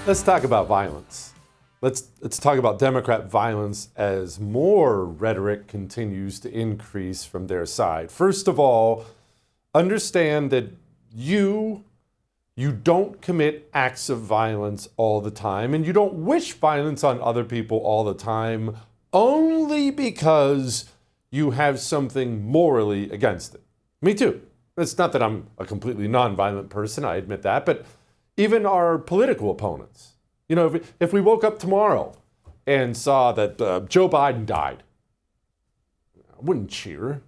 Let's talk about violence. Let's talk about Democrat violence as more rhetoric continues to increase from their side. First of all, understand that you don't commit acts of violence all the time, and you don't wish violence on other people all the time only because you have something morally against it. Me too. It's not that I'm a completely nonviolent person, I admit that, but even our political opponents. You know, if we woke up tomorrow and saw that Joe Biden died, I wouldn't cheer,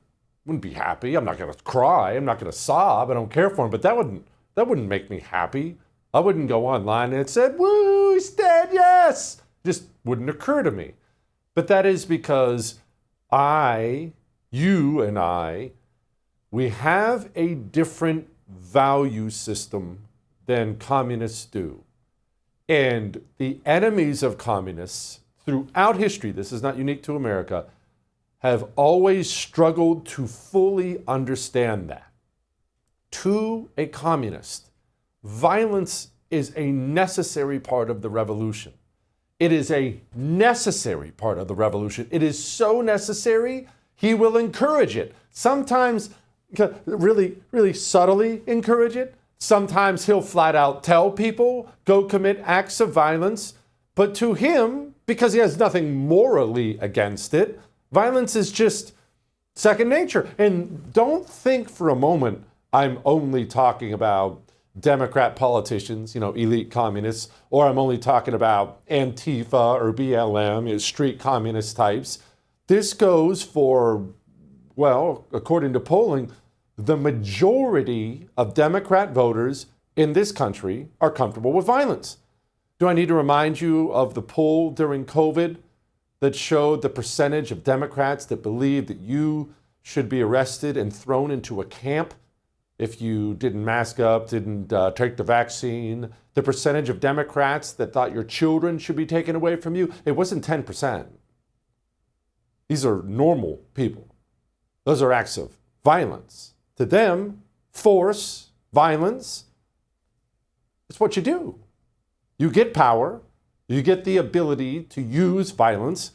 wouldn't be happy. I'm not going to cry. I'm not going to sob. I don't care for him, but that wouldn't make me happy. I wouldn't go online and it said, "Woo, he's dead, yes." Just wouldn't occur to me. But that is because you and I, we have a different value system than communists do. And the enemies of communists throughout history, this is not unique to America, have always struggled to fully understand that. To a communist, violence is a necessary part of the revolution. It is a necessary part of the revolution. It is so necessary, he will encourage it. Sometimes really, really subtly encourage it. Sometimes he'll flat out tell people, go commit acts of violence. But to him, because he has nothing morally against it, violence is just second nature. And don't think for a moment I'm only talking about Democrat politicians, elite communists, or I'm only talking about Antifa or BLM, street communist types. This goes for, well, according to polling, the majority of Democrat voters in this country are comfortable with violence. Do I need to remind you of the poll during COVID that showed the percentage of Democrats that believe that you should be arrested and thrown into a camp if you didn't mask up, didn't take the vaccine? The percentage of Democrats that thought your children should be taken away from you, it wasn't 10%. These are normal people. Those are acts of violence. To them, force, violence, it's what you do. You get power, you get the ability to use violence,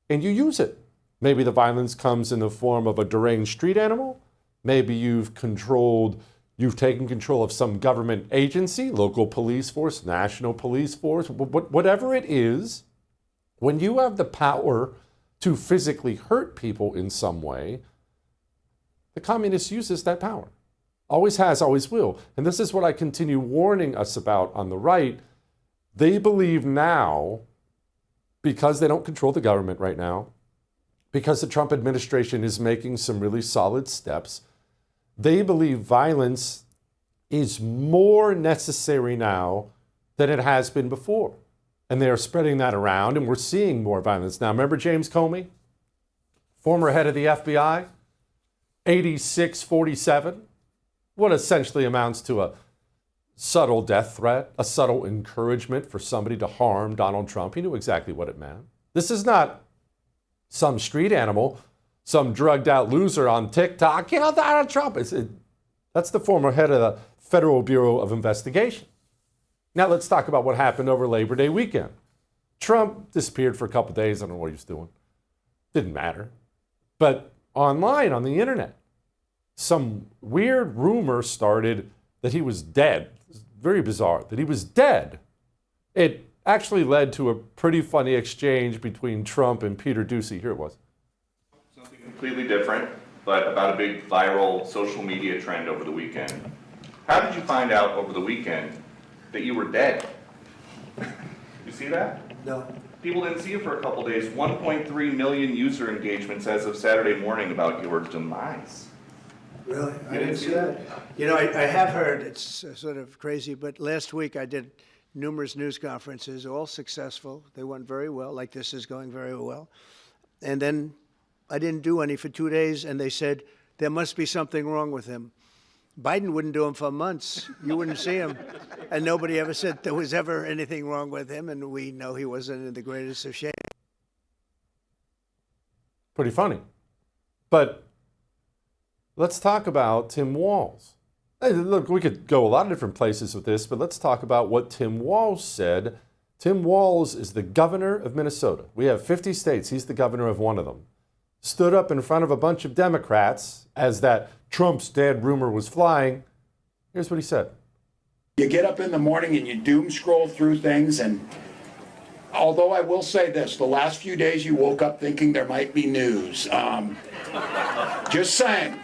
and you use it. Maybe the violence comes in the form of a deranged street animal. Maybe you've taken control of some government agency, local police force, national police force, whatever it is. When you have the power to physically hurt people in some way, the communist uses that power. Always has, always will. And this is what I continue warning us about on the right. They believe now, because they don't control the government right now, because the Trump administration is making some really solid steps, they believe violence is more necessary now than it has been before. And they are spreading that around, and we're seeing more violence. Now, remember James Comey, former head of the FBI? 86-47, what essentially amounts to a subtle death threat, a subtle encouragement for somebody to harm Donald Trump. He knew exactly what it meant. This is not some street animal, some drugged out loser on TikTok, Donald Trump. That's the former head of the Federal Bureau of Investigation. Now let's talk about what happened over Labor Day weekend. Trump disappeared for a couple days. I don't know what he was doing. Didn't matter. But online, on the internet, some weird rumor started that he was dead. Very bizarre, that he was dead. It actually led to a pretty funny exchange between Trump and Peter Doocy. Here it was. Something completely different, but about a big viral social media trend over the weekend. How did you find out over the weekend that you were dead? You see that? No. People didn't see you for a couple days. 1.3 million user engagements as of Saturday morning about your demise. Really? You didn't see that? I have heard, it's sort of crazy, but last week I did numerous news conferences, all successful. They went very well, like this is going very well. And then I didn't do any for 2 days, and they said, there must be something wrong with him. Biden wouldn't do them for months. You wouldn't see him. And nobody ever said there was ever anything wrong with him, and we know he wasn't in the greatest of shape. Pretty funny. But let's talk about Tim Walz. Hey, look, we could go a lot of different places with this, but let's talk about what Tim Walz said. Tim Walz is the governor of Minnesota. We have 50 states. He's the governor of one of them. Stood up in front of a bunch of Democrats as that Trump's dead rumor was flying. Here's what he said. You get up in the morning and you doom scroll through things, and although I will say this, the last few days you woke up thinking there might be news. Just saying.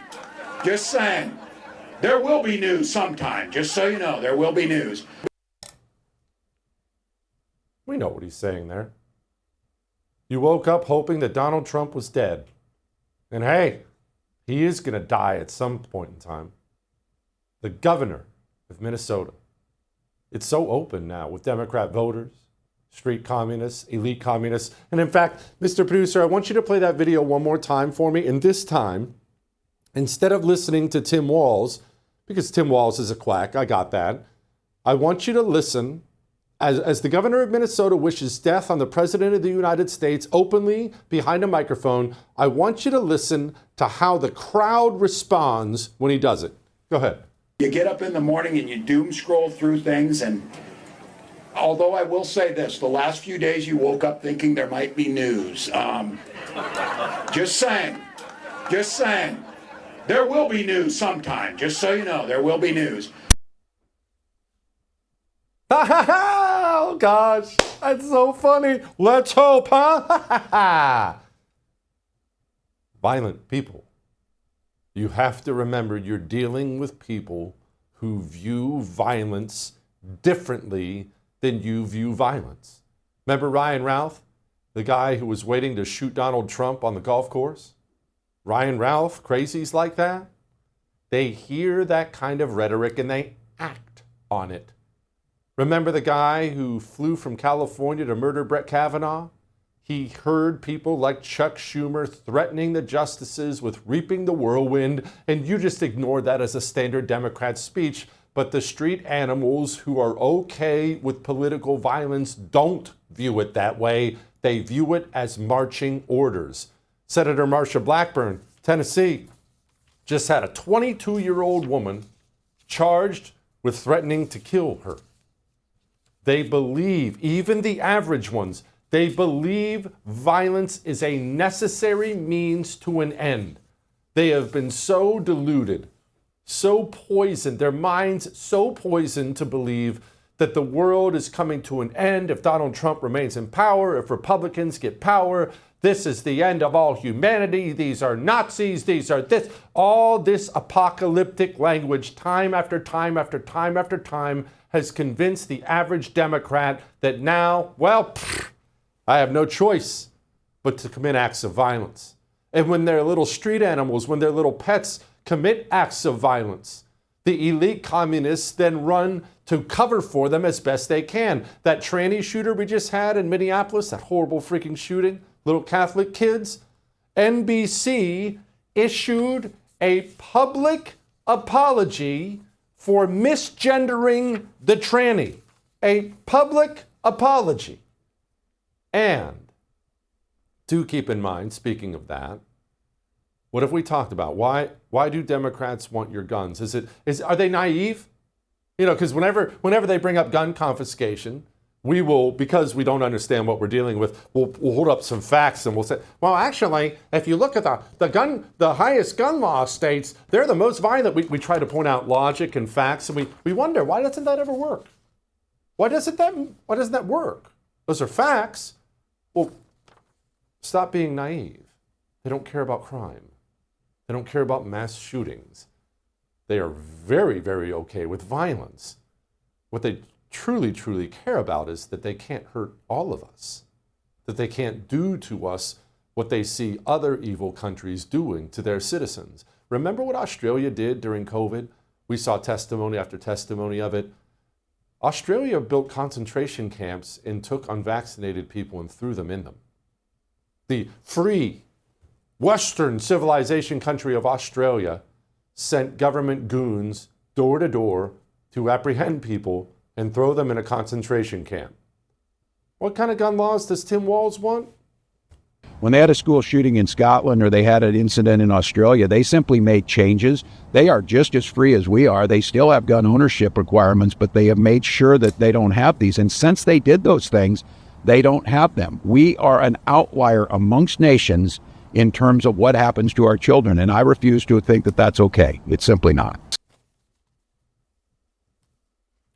There will be news sometime, just so you know, there will be news. We know what he's saying there. You woke up hoping that Donald Trump was dead. And hey, he is going to die at some point in time. The governor of Minnesota. It's so open now with Democrat voters, street communists, elite communists. And in fact, Mr. Producer, I want you to play that video one more time for me. And this time, instead of listening to Tim Walz, because Tim Walz is a quack, I got that. I want you to listen as the governor of Minnesota wishes death on the president of the United States openly behind a microphone. I want you to listen to how the crowd responds when he does it. Go ahead. You get up in the morning and you doom scroll through things, and although I will say this, the last few days you woke up thinking there might be news. Just saying. There will be news sometime, just so you know, there will be news. Oh, gosh, that's so funny. Let's hope, huh? Violent people. You have to remember you're dealing with people who view violence differently than you view violence. Remember Ryan Ralph, the guy who was waiting to shoot Donald Trump on the golf course? Ryan Ralph, crazies like that, they hear that kind of rhetoric and they act on it. Remember the guy who flew from California to murder Brett Kavanaugh? He heard people like Chuck Schumer threatening the justices with reaping the whirlwind, and you just ignored that as a standard Democrat speech. But the street animals who are okay with political violence don't view it that way. They view it as marching orders. Senator Marsha Blackburn, Tennessee, just had a 22-year-old woman charged with threatening to kill her. They believe, even the average ones, they believe violence is a necessary means to an end. They have been so deluded, so poisoned, their minds so poisoned to believe that the world is coming to an end if Donald Trump remains in power, if Republicans get power. This is the end of all humanity. These are Nazis. These are this. All this apocalyptic language, time after time after time after time, has convinced the average Democrat that now, well, I have no choice but to commit acts of violence. And when their little street animals, when their little pets commit acts of violence, the elite communists then run to cover for them as best they can. That tranny shooter we just had in Minneapolis, that horrible freaking shooting, little Catholic kids, NBC issued a public apology for misgendering the tranny. A public apology. And do keep in mind, speaking of that, what have we talked about? Why do Democrats want your guns? Are they naive? You know, because whenever they bring up gun confiscation, we will, because we don't understand what we're dealing with, we'll hold up some facts and we'll say, well, actually, if you look at the highest gun law states, they're the most violent. We try to point out logic and facts, and we wonder, why doesn't that ever work? Why doesn't that work? Those are facts. Well, stop being naive. They don't care about crime. They don't care about mass shootings. They are very, very okay with violence. What they truly, truly care about is that they can't hurt all of us, that they can't do to us what they see other evil countries doing to their citizens. Remember what Australia did during COVID? We saw testimony after testimony of it. Australia built concentration camps and took unvaccinated people and threw them in them. The free Western civilization country of Australia sent government goons door to door to apprehend people and throw them in a concentration camp. What kind of gun laws does Tim Walz want? When they had a school shooting in Scotland or they had an incident in Australia, they simply made changes. They are just as free as we are. They still have gun ownership requirements, but they have made sure that they don't have these. And since they did those things, they don't have them. We are an outlier amongst nations in terms of what happens to our children, and I refuse to think that that's okay. It's simply not.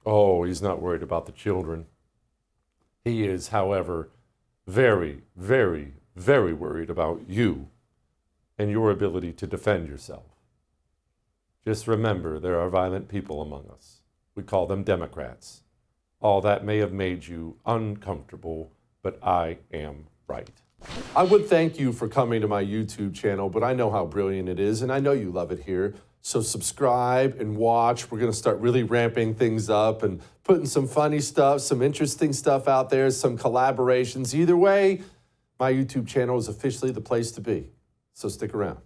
Oh, he's not worried about the children. He is, however, very, very, very worried about you and your ability to defend yourself. Just remember, there are violent people among us. We call them Democrats. All that may have made you uncomfortable, but I am right. I would thank you for coming to my YouTube channel, but I know how brilliant it is, and I know you love it here. So subscribe and watch. We're going to start really ramping things up and putting some funny stuff, some interesting stuff out there, some collaborations. Either way, my YouTube channel is officially the place to be. So stick around.